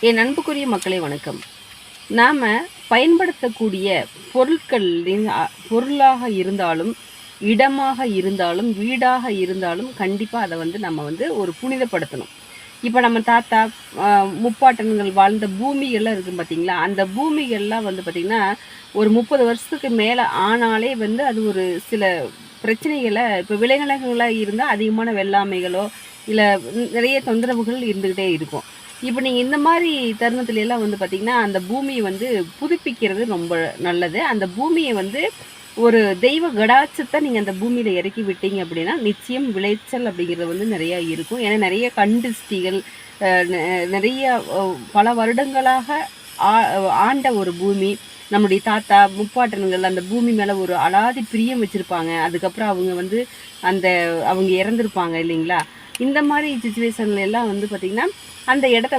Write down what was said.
என் அன்புக்குரிய மக்களே வணக்கம். நாம் பயன்படுத்தக்கூடிய பொருளாக இருந்தாலும், இடமாக இருந்தாலும், வீடாக இருந்தாலும் கண்டிப்பாக அதை நம்ம ஒரு புனிதப்படுத்தணும். இப்போ நம்ம தாத்தா முப்பாட்டன்கள் வாழ்ந்த பூமிகள்லாம் இருக்குது பார்த்தீங்களா, அந்த பூமிகள்லாம் பார்த்திங்கன்னா ஒரு 30 வருஷத்துக்கு மேலே ஆனாலே அது ஒரு சில பிரச்சனைகளை, இப்போ விளைநிலங்களாக இருந்தால் அதிகமான வெள்ளாமைகளோ இல்லை நிறைய தொந்தரவுகள் இருந்துக்கிட்டே இருக்கும். இப்போ நீங்கள் இந்த மாதிரி தருணத்துல எல்லாம் பார்த்தீங்கன்னா அந்த பூமியை புதுப்பிக்கிறது ரொம்ப நல்லது. அந்த பூமியை ஒரு தெய்வ கடாட்சத்தை நீங்கள் அந்த பூமியில் இறக்கி விட்டீங்க அப்படின்னா நிச்சயம் விளைச்சல் அப்படிங்கிறது நிறையா இருக்கும். ஏன்னா நிறைய கண்டிஸ்டிகள் நிறைய பல வருடங்களாக ஆண்ட ஒரு பூமி. நம்முடைய தாத்தா முப்பாட்டன்கள் அந்த பூமி மேலே ஒரு அலாதி பிரியம் வச்சுருப்பாங்க. அதுக்கப்புறம் அவங்க அவங்க இறந்துருப்பாங்க இல்லைங்களா. இந்த மாதிரி சுச்சுவேஷன்ல எல்லாம் பார்த்திங்கன்னா அந்த இடத்த